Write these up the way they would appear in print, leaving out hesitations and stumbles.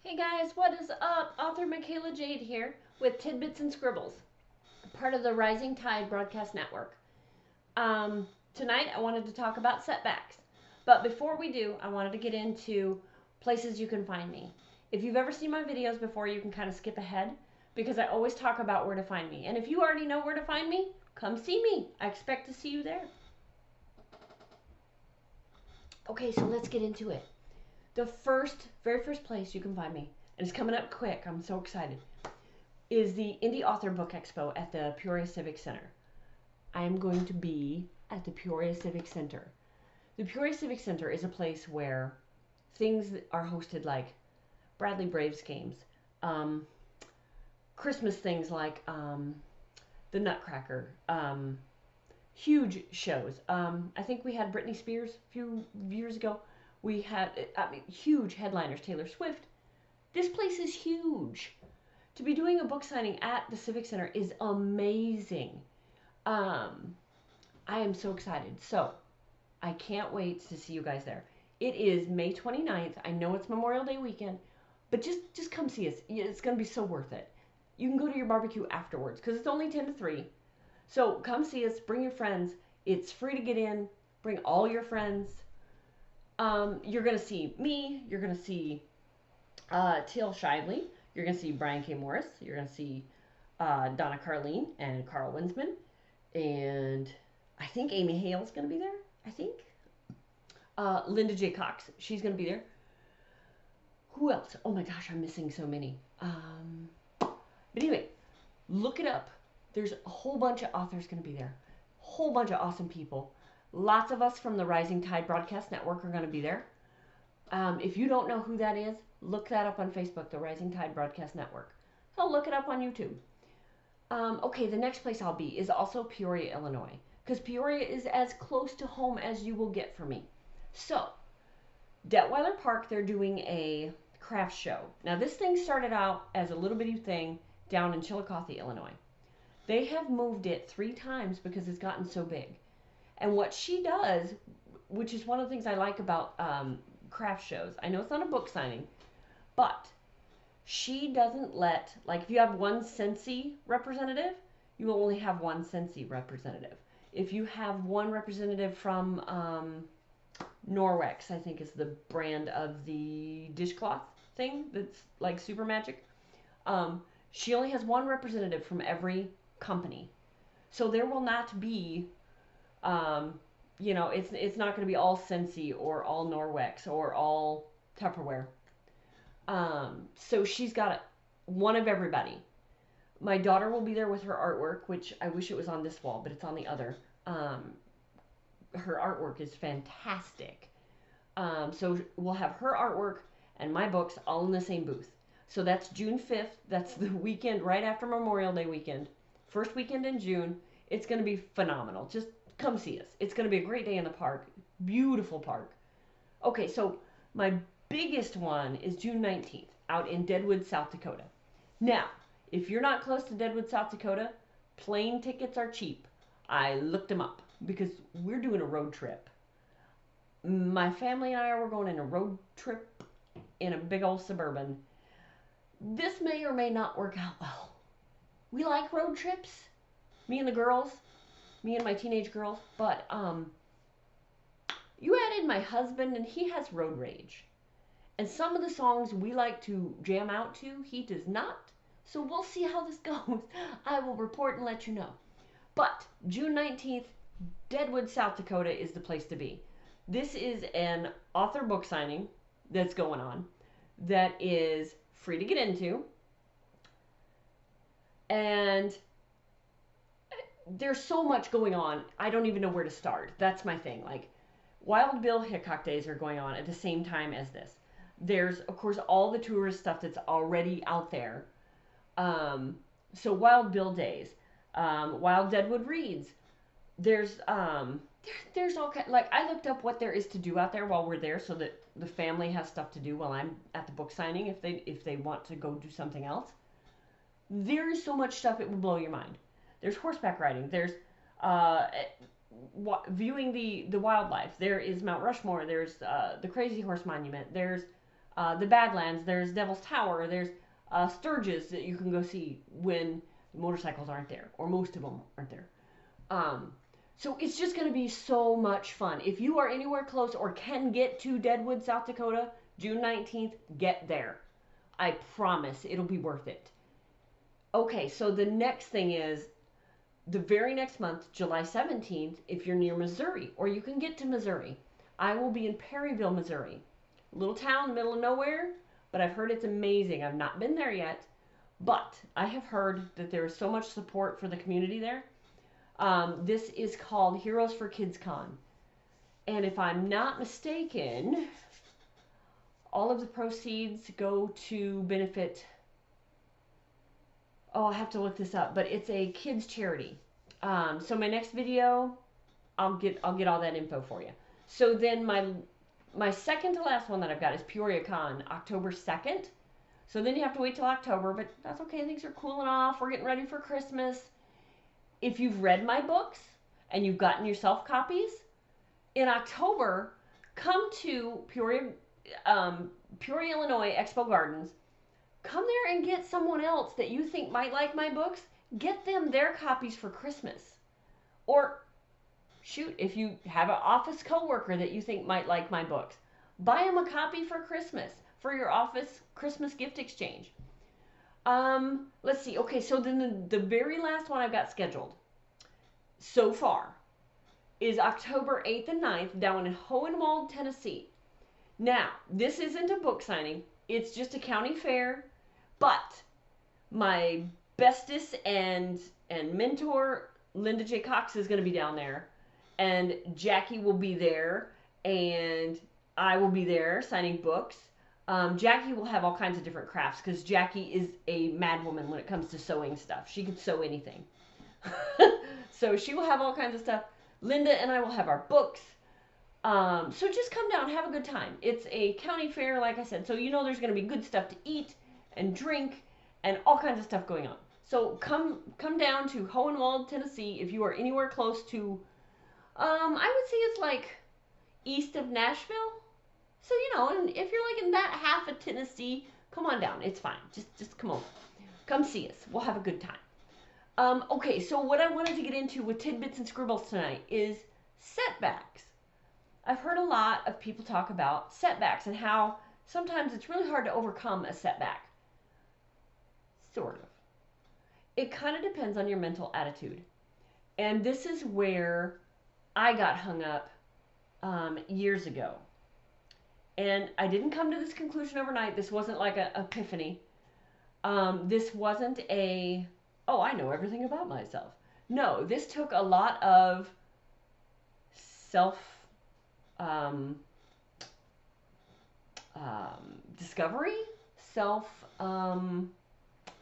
Hey guys, what is up? Author Michaela Jade here with Tidbits and Scribbles, part of the Rising Tide Broadcast Network. Tonight I wanted to talk about setbacks, but before we do, I wanted to get into places you can find me. If you've ever seen my videos before, you can kind of skip ahead because I always talk about where to find me. And if you already know where to find me, come see me. I expect to see you there. Okay, so let's get into it. The very first place you can find me, and it's coming up quick, I'm so excited, is the Indie Author Book Expo at the Peoria Civic Center. I am going to be at the Peoria Civic Center. The Peoria Civic Center is a place where things are hosted like Bradley Braves games, um, Christmas things like the Nutcracker, huge shows. I think we had Britney Spears a few years ago. We had, huge headliners, Taylor Swift. This place is huge. To be doing a book signing at the Civic Center is amazing. I am so excited. So, I can't wait to see you guys there. It is May 29th. I know it's Memorial Day weekend, but just come see us. It's going to be so worth it. You can go to your barbecue afterwards because it's only 10 to 3. So, come see us. Bring your friends. It's free to get in. Bring all your friends. You're going to see me. You're going to see Teal Shively. You're going to see Brian K. Morris. You're going to see Donna Carlene and Carl Winsman. And I think Amy Hale's going to be there. I think. Linda J. Cox. She's going to be there. Who else? Oh my gosh, I'm missing so many. But anyway, look it up. There's a whole bunch of authors going to be there. Whole bunch of awesome people. Lots of us from the Rising Tide Broadcast Network are going to be there. If you don't know who that is, look that up on Facebook, the Rising Tide Broadcast Network. Hell, look it up on YouTube. Okay, the next place I'll be is also Peoria, Illinois, because Peoria is as close to home as you will get for me. So, Detweiler Park, they're doing a craft show. Now, this thing started out as a little bitty thing down in Chillicothe, Illinois. They have moved it 3 times because it's gotten so big. And what she does, which is one of the things I like about craft shows, I know it's not a book signing, but she doesn't let, like if you have one Scentsy representative, you will only have one Scentsy representative. If you have one representative from Norwex, I think is the brand of the dishcloth thing that's like super magic, she only has one representative from every company. So there will not be, it's not going to be all Scentsy or all Norwex or all Tupperware. So she's got one of everybody. My daughter will be there with her artwork, which I wish it was on this wall, but it's on the other. Her artwork is fantastic. So we'll have her artwork and my books all in the same booth. So that's June 5th. That's the weekend right after Memorial Day weekend. First weekend in June. It's going to be phenomenal. Just come see us. It's going to be a great day in the park. Beautiful park. Okay, so my biggest one is June 19th out in Deadwood, South Dakota. Now, if you're not close to Deadwood, South Dakota, plane tickets are cheap. I looked them up because we're doing a road trip. My family and I were going on a road trip in a big old Suburban. This may or may not work out well. We like road trips, me and the girls, me and my teenage girls, but you add in my husband and he has road rage. And some of the songs we like to jam out to, he does not. So we'll see how this goes. I will report and let you know. But June 19th, Deadwood, South Dakota is the place to be. This is an author book signing that's going on that is free to get into. And there's so much going on. I don't even know where to start. That's my thing. Like, Wild Bill Hickok Days are going on at the same time as this. There's, of course, all the tourist stuff that's already out there. So Wild Bill Days, Wild Deadwood Reads. There's all kind, like I looked up what there is to do out there while we're there, so that the family has stuff to do while I'm at the book signing if they want to go do something else. There is so much stuff it will blow your mind. There's horseback riding. There's viewing the wildlife. There is Mount Rushmore. There's the Crazy Horse Monument. There's the Badlands, there's Devil's Tower, there's Sturgis that you can go see when the motorcycles aren't there, or most of them aren't there. So it's just going to be so much fun. If you are anywhere close or can get to Deadwood, South Dakota, June 19th, get there. I promise it'll be worth it. Okay, so the next thing is the very next month, July 17th, if you're near Missouri, or you can get to Missouri, I will be in Perryville, Missouri. A little town, middle of nowhere, but I've heard it's amazing. I've not been there yet, but I have heard that there is so much support for the community there. This is called Heroes for Kids Con. And if I'm not mistaken, all of the proceeds go to benefit, oh, I'll have to look this up, but it's a kids charity. So my next video, I'll get all that info for you. So then my second to last one that I've got is Peoria Con, October 2nd. So then you have to wait till October, but that's okay. Things are cooling off. We're getting ready for Christmas. If you've read my books and you've gotten yourself copies, in October, come to Peoria, Illinois Expo Gardens. Come there and get someone else that you think might like my books. Get them their copies for Christmas. Or, shoot, if you have an office coworker that you think might like my books, buy them a copy for Christmas for your office Christmas gift exchange. Let's see. Okay, so then the very last one I've got scheduled so far is October 8th and 9th down in Hohenwald, Tennessee. Now, this isn't a book signing. It's just a county fair, but my bestest and mentor, Linda J. Cox, is going to be down there, and Jackie will be there, and I will be there signing books. Jackie will have all kinds of different crafts because Jackie is a mad woman when it comes to sewing stuff. She can sew anything. So she will have all kinds of stuff. Linda and I will have our books. So just come down, have a good time. It's a county fair, like I said, so you know there's going to be good stuff to eat and drink and all kinds of stuff going on. So come down to Hohenwald, Tennessee, if you are anywhere close to, I would say it's like east of Nashville. So, you know, and if you're like in that half of Tennessee, come on down. It's fine. Just come over. Come see us. We'll have a good time. Okay, so what I wanted to get into with Tidbits and Scribbles tonight is setbacks. I've heard a lot of people talk about setbacks and how sometimes it's really hard to overcome a setback. Sort of. It kind of depends on your mental attitude. And this is where I got hung up years ago. And I didn't come to this conclusion overnight. This wasn't like an epiphany. This wasn't a, oh, I know everything about myself. No, this took a lot of discovery,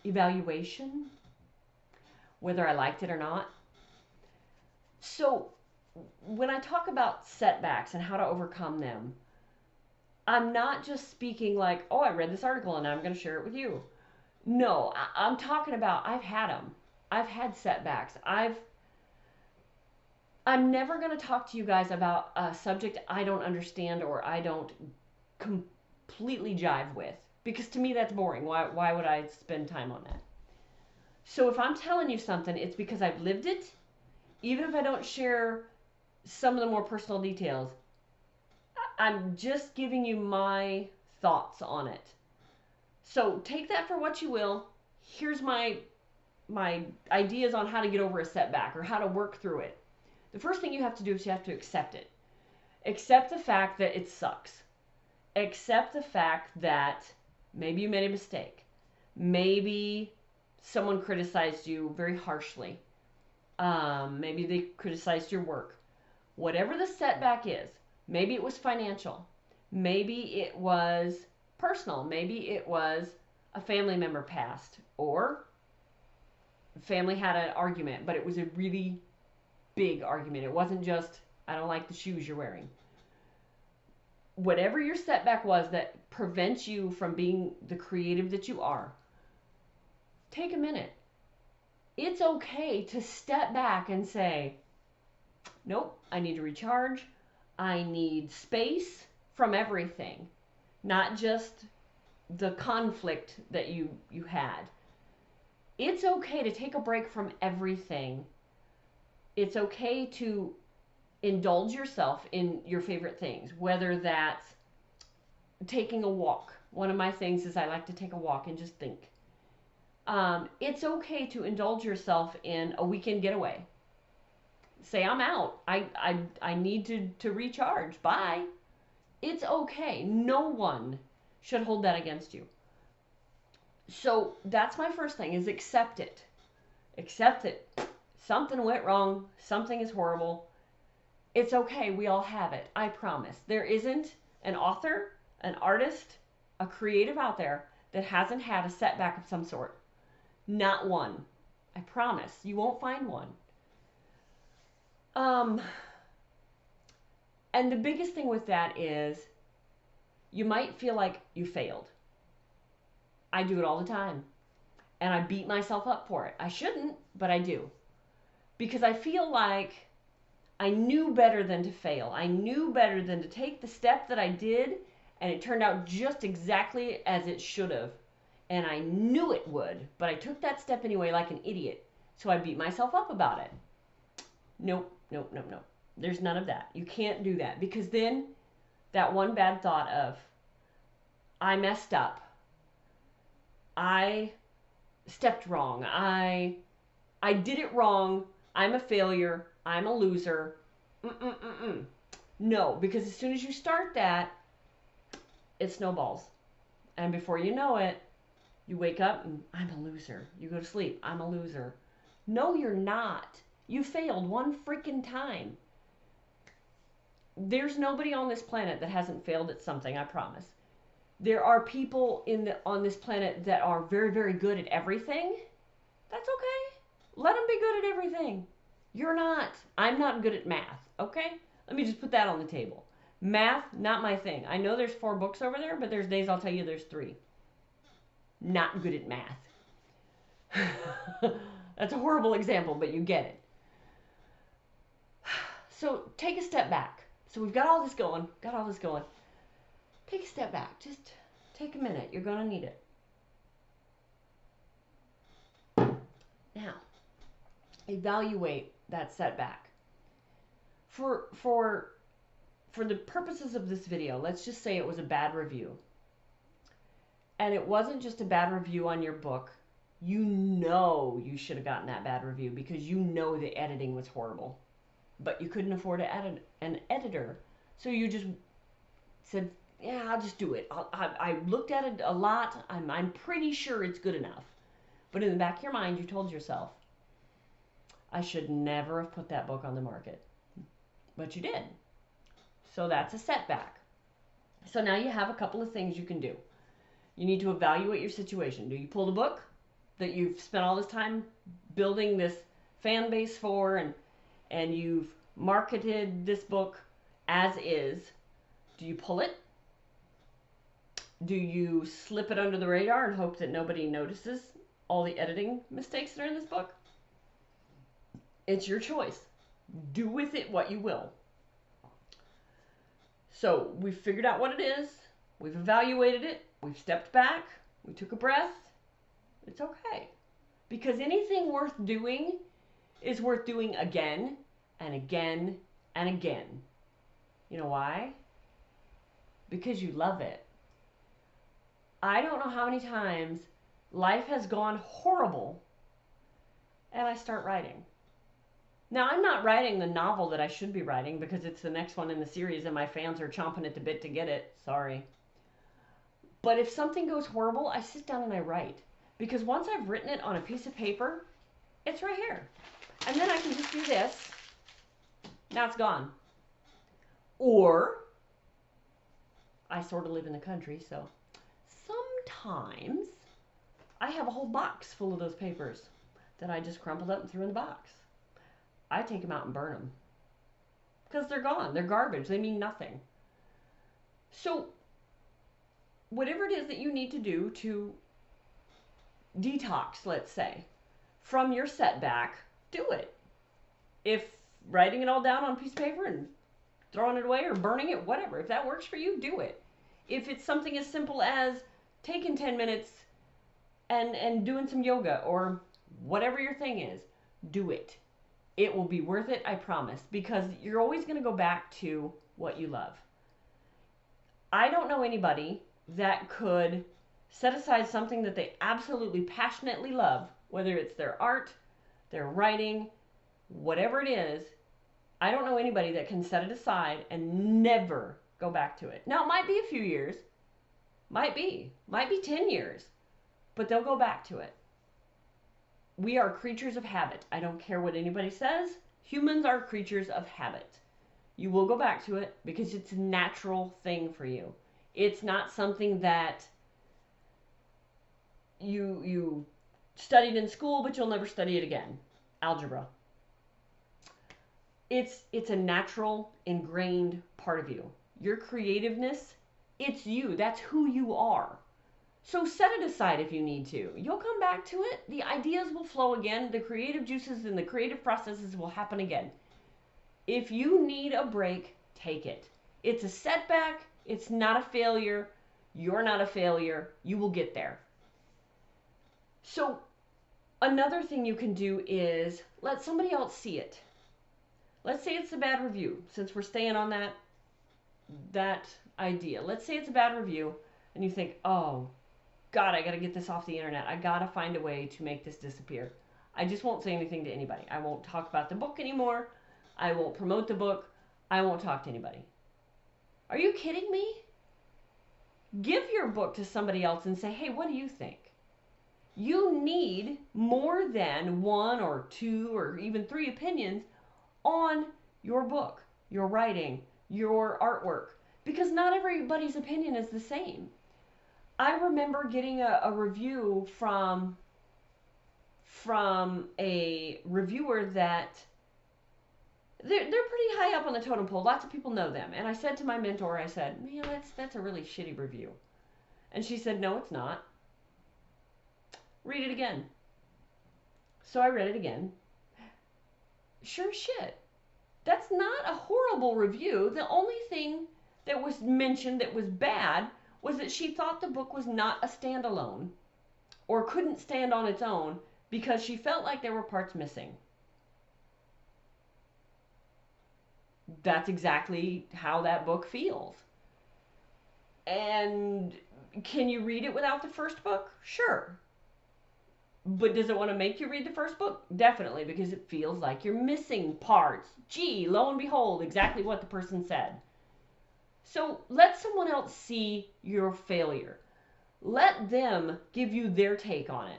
evaluation, whether I liked it or not. So when I talk about setbacks and how to overcome them, I'm not just speaking like, oh, I read this article and I'm going to share it with you. No, I'm talking about I've had them. I've had setbacks. I'm never going to talk to you guys about a subject I don't understand or I don't completely jive with. Because to me that's boring. Why would I spend time on that? So if I'm telling you something, it's because I've lived it. Even if I don't share some of the more personal details, I'm just giving you my thoughts on it. So take that for what you will. Here's my ideas on how to get over a setback or how to work through it. The first thing you have to do is you have to accept it. Accept the fact that it sucks. Accept the fact that maybe you made a mistake. Maybe someone criticized you very harshly. Maybe they criticized your work. Whatever the setback is, maybe it was financial. Maybe it was personal. Maybe it was a family member passed or family had an argument, but it was a really big argument. It wasn't just, I don't like the shoes you're wearing. Whatever your setback was that prevents you from being the creative that you are, take a minute. It's okay to step back and say, nope, I need to recharge. I need space from everything. not just the conflict that you had. It's okay to take a break from everything. It's okay to indulge yourself in your favorite things, whether that's taking a walk. One of my things is I like to take a walk and just think. It's okay to indulge yourself in a weekend getaway. Say, I'm out. I need to recharge. Bye. It's okay. No one should hold that against you. So that's my first thing, is accept it. Accept it. Something went wrong. Something is horrible. It's okay. We all have it. I promise. There isn't an author, an artist, a creative out there that hasn't had a setback of some sort. Not one. I promise. You won't find one. And the biggest thing with that is you might feel like you failed. I do it all the time. And I beat myself up for it. I shouldn't, but I do. Because I feel like I knew better than to fail. I knew better than to take the step that I did, and it turned out just exactly as it should have. And I knew it would, but I took that step anyway like an idiot. So I beat myself up about it. Nope, nope, nope, nope. There's none of that. You can't do that, because then that one bad thought of, I messed up, I stepped wrong, I did it wrong, I'm a failure, I'm a loser. No, because as soon as you start that, it snowballs. And before you know it, you wake up and I'm a loser. You go to sleep, I'm a loser. No, you're not. You failed one freaking time. There's nobody on this planet that hasn't failed at something, I promise. There are people on this planet that are very, very good at everything. That's okay. Let them be good at everything. You're not. I'm not good at math, okay? Let me just put that on the table. Math, not my thing. I know there's 4 books over there, but there's days I'll tell you there's 3. Not good at math. That's a horrible example, but you get it. So take a step back. So we've got all this going. Take a step back. Just take a minute. You're going to need it. Now, evaluate that setback. For the purposes of this video, let's just say it was a bad review. And it wasn't just a bad review on your book. You know you should have gotten that bad review because you know the editing was horrible. But you couldn't afford an editor. So you just said, yeah, I'll just do it. I looked at it a lot. I'm pretty sure it's good enough. But in the back of your mind, you told yourself, I should never have put that book on the market. But you did. So that's a setback. So now you have a couple of things you can do. You need to evaluate your situation. Do you pull the book that you've spent all this time building this fan base for, and you've marketed this book as is? Do you pull it? Do you slip it under the radar and hope that nobody notices all the editing mistakes that are in this book? It's your choice. Do with it what you will. So we've figured out what it is. We've evaluated it. We've stepped back. We took a breath. It's okay. Because anything worth doing is worth doing again and again and again. You know why? Because you love it. I don't know how many times life has gone horrible and I start writing. Now, I'm not writing the novel that I should be writing because it's the next one in the series and my fans are chomping at the bit to get it. Sorry. But if something goes horrible, I sit down and I write. Because once I've written it on a piece of paper, it's right here. And then I can just do this. Now it's gone. Or, I sort of live in the country, so sometimes I have a whole box full of those papers that I just crumpled up and threw in the box. I take them out and burn them. Because they're gone. They're garbage. They mean nothing. So, whatever it is that you need to do to detox, let's say, from your setback, do it. If writing it all down on a piece of paper and throwing it away or burning it, whatever, if that works for you, do it. If it's something as simple as taking 10 minutes and doing some yoga or whatever your thing is, do it. It will be worth it, I promise, because you're always going to go back to what you love. I don't know anybody that could set aside something that they absolutely passionately love, whether it's their art, their writing, whatever it is. I don't know anybody that can set it aside and never go back to it. Now, it might be a few years, might be 10 years, but they'll go back to it. We are creatures of habit. I don't care what anybody says. Humans are creatures of habit. You will go back to it because it's a natural thing for you. It's not something that you studied in school, but you'll never study it again. Algebra. It's a natural, ingrained part of you. Your creativeness, it's you. That's who you are. So set it aside if you need to. You'll come back to it. The ideas will flow again. The creative juices and the creative processes will happen again. If you need a break, take it. It's a setback. It's not a failure. You're not a failure. You will get there. So another thing you can do is let somebody else see it. Let's say it's a bad review, since we're staying on that idea. Let's say it's a bad review and you think, oh, God, I got to get this off the internet. I got to find a way to make this disappear. I just won't say anything to anybody. I won't talk about the book anymore. I won't promote the book. I won't talk to anybody. Are you kidding me? Give your book to somebody else and say, hey, what do you think? You need more than 1 or 2 or even 3 opinions on your book, your writing, your artwork, because not everybody's opinion is the same. I remember getting a review from a reviewer that they're pretty high up on the totem pole. Lots of people know them. And I said to my mentor, I said, man, that's a really shitty review. And she said, no, it's not. Read it again. So I read it again. Sure shit. That's not a horrible review. The only thing that was mentioned that was bad was that she thought the book was not a standalone or couldn't stand on its own because she felt like there were parts missing. That's exactly how that book feels. And can you read it without the first book? Sure. But does it want to make you read the first book? Definitely, because it feels like you're missing parts. Gee, lo and behold, exactly what the person said. So let someone else see your failure. Let them give you their take on it.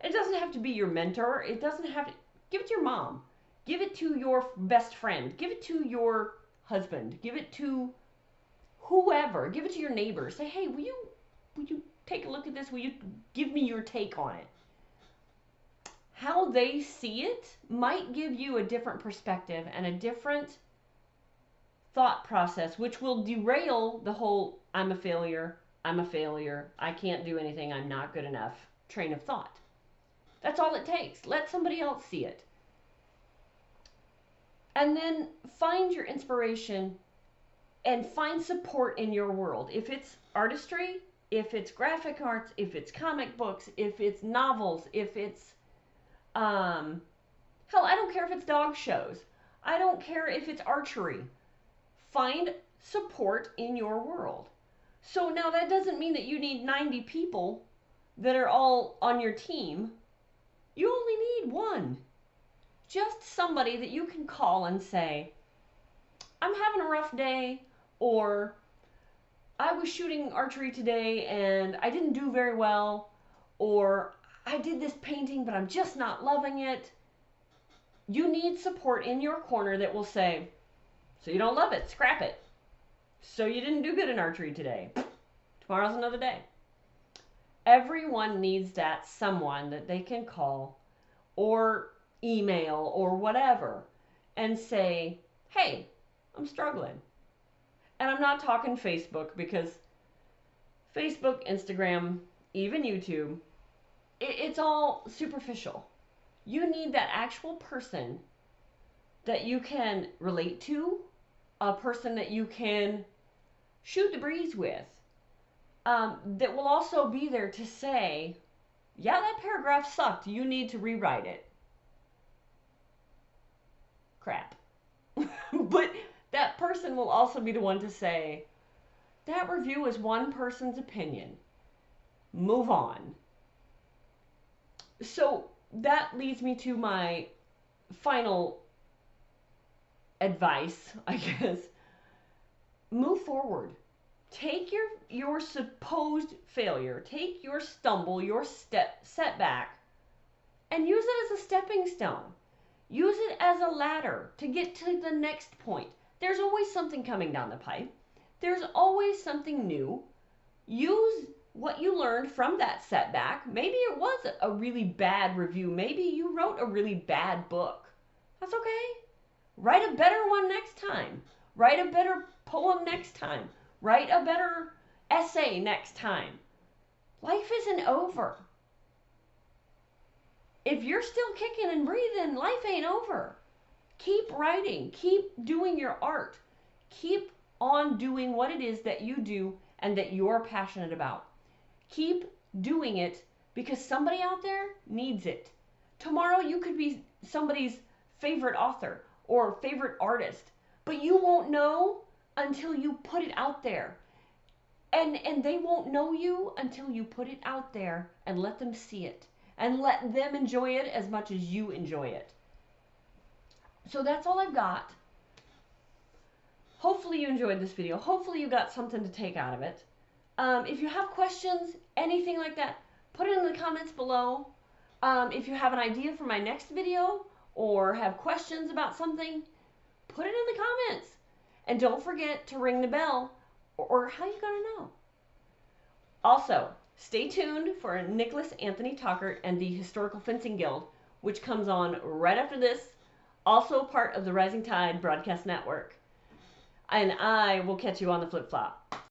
It doesn't have to be your mentor. It doesn't have to. Give it to your mom. Give it to your best friend. Give it to your husband. Give it to whoever. Give it to your neighbor. Say, hey, will you take a look at this? Will you give me your take on it? How they see it might give you a different perspective and a different thought process, which will derail the whole I'm a failure, I can't do anything, I'm not good enough train of thought. That's all it takes. Let somebody else see it. And then find your inspiration and find support in your world. If it's artistry, if it's graphic arts, if it's comic books, if it's novels, if it's hell, I don't care if it's dog shows. I don't care if it's archery. Find support in your world. So now that doesn't mean that you need 90 people that are all on your team. You only need one. Just somebody that you can call and say, I'm having a rough day, or I was shooting archery today and I didn't do very well, or I did this painting, but I'm just not loving it. You need support in your corner that will say, so you don't love it, scrap it. So you didn't do good in archery today. Tomorrow's another day. Everyone needs that someone that they can call or email or whatever and say, hey, I'm struggling. And I'm not talking Facebook, because Facebook, Instagram, even YouTube, it's all superficial. You need that actual person that you can relate to, a person that you can shoot the breeze with. that will also be there to say, yeah, that paragraph sucked. You need to rewrite it. Crap. But that person will also be the one to say, that review is one person's opinion. Move on. So that leads me to my final advice, I guess. Move forward. Take your supposed failure, take your stumble, your setback, and use it as a stepping stone. Use it as a ladder to get to the next point. There's always something coming down the pipe. There's always something new. Use what you learned from that setback. Maybe it was a really bad review. Maybe you wrote a really bad book. That's okay. Write a better one next time. Write a better poem next time. Write a better essay next time. Life isn't over. If you're still kicking and breathing, life ain't over. Keep writing. Keep doing your art. Keep on doing what it is that you do and that you're passionate about. Keep doing it because somebody out there needs it. Tomorrow you could be somebody's favorite author or favorite artist, but you won't know until you put it out there. And they won't know you until you put it out there and let them see it and let them enjoy it as much as you enjoy it. So that's all I've got. Hopefully you enjoyed this video. Hopefully you got something to take out of it. If you have questions, anything like that, put it in the comments below. If you have an idea for my next video or have questions about something, put it in the comments. And don't forget to ring the bell, or how you gonna know? Also, stay tuned for Nicholas Anthony Talkert and the Historical Fencing Guild, which comes on right after this, also part of the Rising Tide Broadcast Network. And I will catch you on the flip-flop.